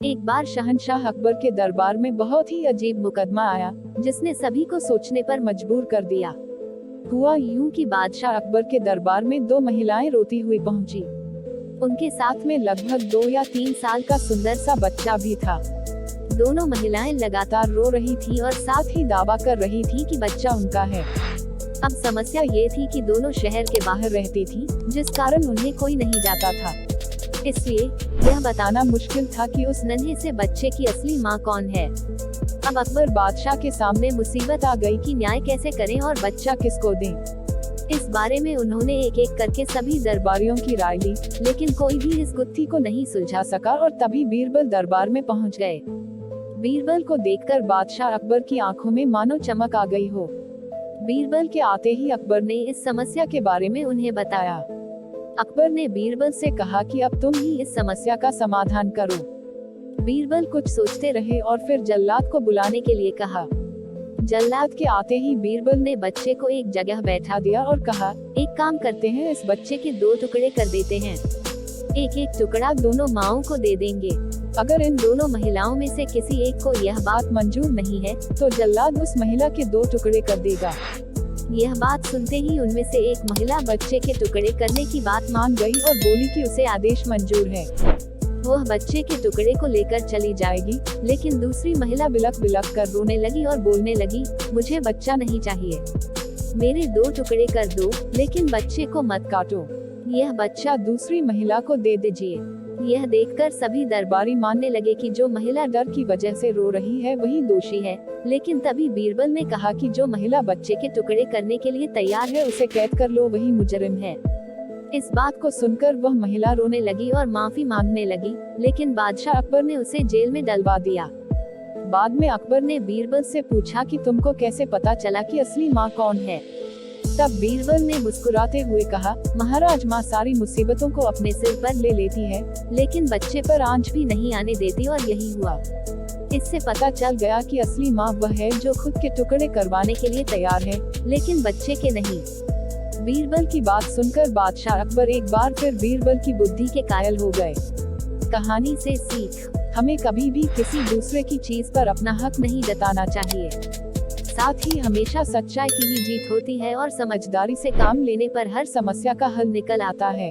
एक बार शहंशाह अकबर के दरबार में बहुत ही अजीब मुकदमा आया, जिसने सभी को सोचने पर मजबूर कर दिया। हुआ यूं कि बादशाह अकबर के दरबार में दो महिलाएं रोती हुई पहुंची। उनके साथ में लगभग 2 या 3 साल का सुंदर सा बच्चा भी था। दोनों महिलाएं लगातार रो रही थी और साथ ही दावा कर रही थी कि बच्चा उनका है। अब समस्या ये थी कि दोनों शहर के बाहर रहती थी, जिस कारण उन्हें कोई नहीं जाता था। इसलिए यह बताना मुश्किल था कि उस नन्हे से बच्चे की असली माँ कौन है। अब अकबर बादशाह के सामने मुसीबत आ गई कि न्याय कैसे करें और बच्चा किसको दें। इस बारे में उन्होंने एक एक करके सभी दरबारियों की राय ली, लेकिन कोई भी इस गुत्थी को नहीं सुलझा सका और तभी बीरबल दरबार में पहुंच गए। बीरबल को देखकर बादशाह अकबर की आंखों में मानो चमक आ गई हो। बीरबल के आते ही अकबर ने इस समस्या के बारे में उन्हें बताया। अकबर ने बीरबल से कहा कि अब तुम ही इस समस्या का समाधान करो। बीरबल कुछ सोचते रहे और फिर जल्लाद को बुलाने के लिए कहा। जल्लाद के आते ही बीरबल ने बच्चे को एक जगह बैठा दिया और कहा, एक काम करते हैं, इस बच्चे के 2 टुकड़े कर देते हैं। एक एक टुकड़ा दोनों माओं को दे देंगे। अगर इन दोनों महिलाओं में से किसी एक को यह बात मंजूर नहीं है, तो जल्लाद उस महिला के 2 टुकड़े कर देगा। यह बात सुनते ही उनमें से एक महिला बच्चे के टुकड़े करने की बात मान गई और बोली कि उसे आदेश मंजूर है। वह बच्चे के टुकड़े को लेकर चली जाएगी, लेकिन दूसरी महिला बिलख बिलख कर रोने लगी और बोलने लगी, मुझे बच्चा नहीं चाहिए, मेरे 2 टुकड़े कर दो, लेकिन बच्चे को मत काटो। यह बच्चा दूसरी महिला को दे दीजिए। यह देखकर सभी दरबारी मानने लगे कि जो महिला डर की वजह से रो रही है वही दोषी है। लेकिन तभी बीरबल ने कहा कि जो महिला बच्चे के टुकड़े करने के लिए तैयार है उसे कैद कर लो, वही मुजरिम है। इस बात को सुनकर वह महिला रोने लगी और माफी मांगने लगी, लेकिन बादशाह अकबर ने उसे जेल में डलवा दिया। बाद में अकबर ने बीरबल से पूछा कि तुमको कैसे पता चला कि असली माँ कौन है। तब बीरबल ने मुस्कुराते हुए कहा, महाराज, माँ सारी मुसीबतों को अपने सिर पर ले लेती है, लेकिन बच्चे पर आंच भी नहीं आने देती, और यही हुआ। इससे पता चल गया कि असली माँ वह है जो खुद के टुकड़े करवाने के लिए तैयार है, लेकिन बच्चे के नहीं। बीरबल की बात सुनकर बादशाह अकबर एक बार फिर बीरबल की बुद्धि के कायल हो गए। कहानी से सीख, हमें कभी भी किसी दूसरे की चीज पर अपना हक नहीं जताना चाहिए। साथ ही हमेशा सच्चाई की ही जीत होती है और समझदारी से काम लेने पर हर समस्या का हल निकल आता है।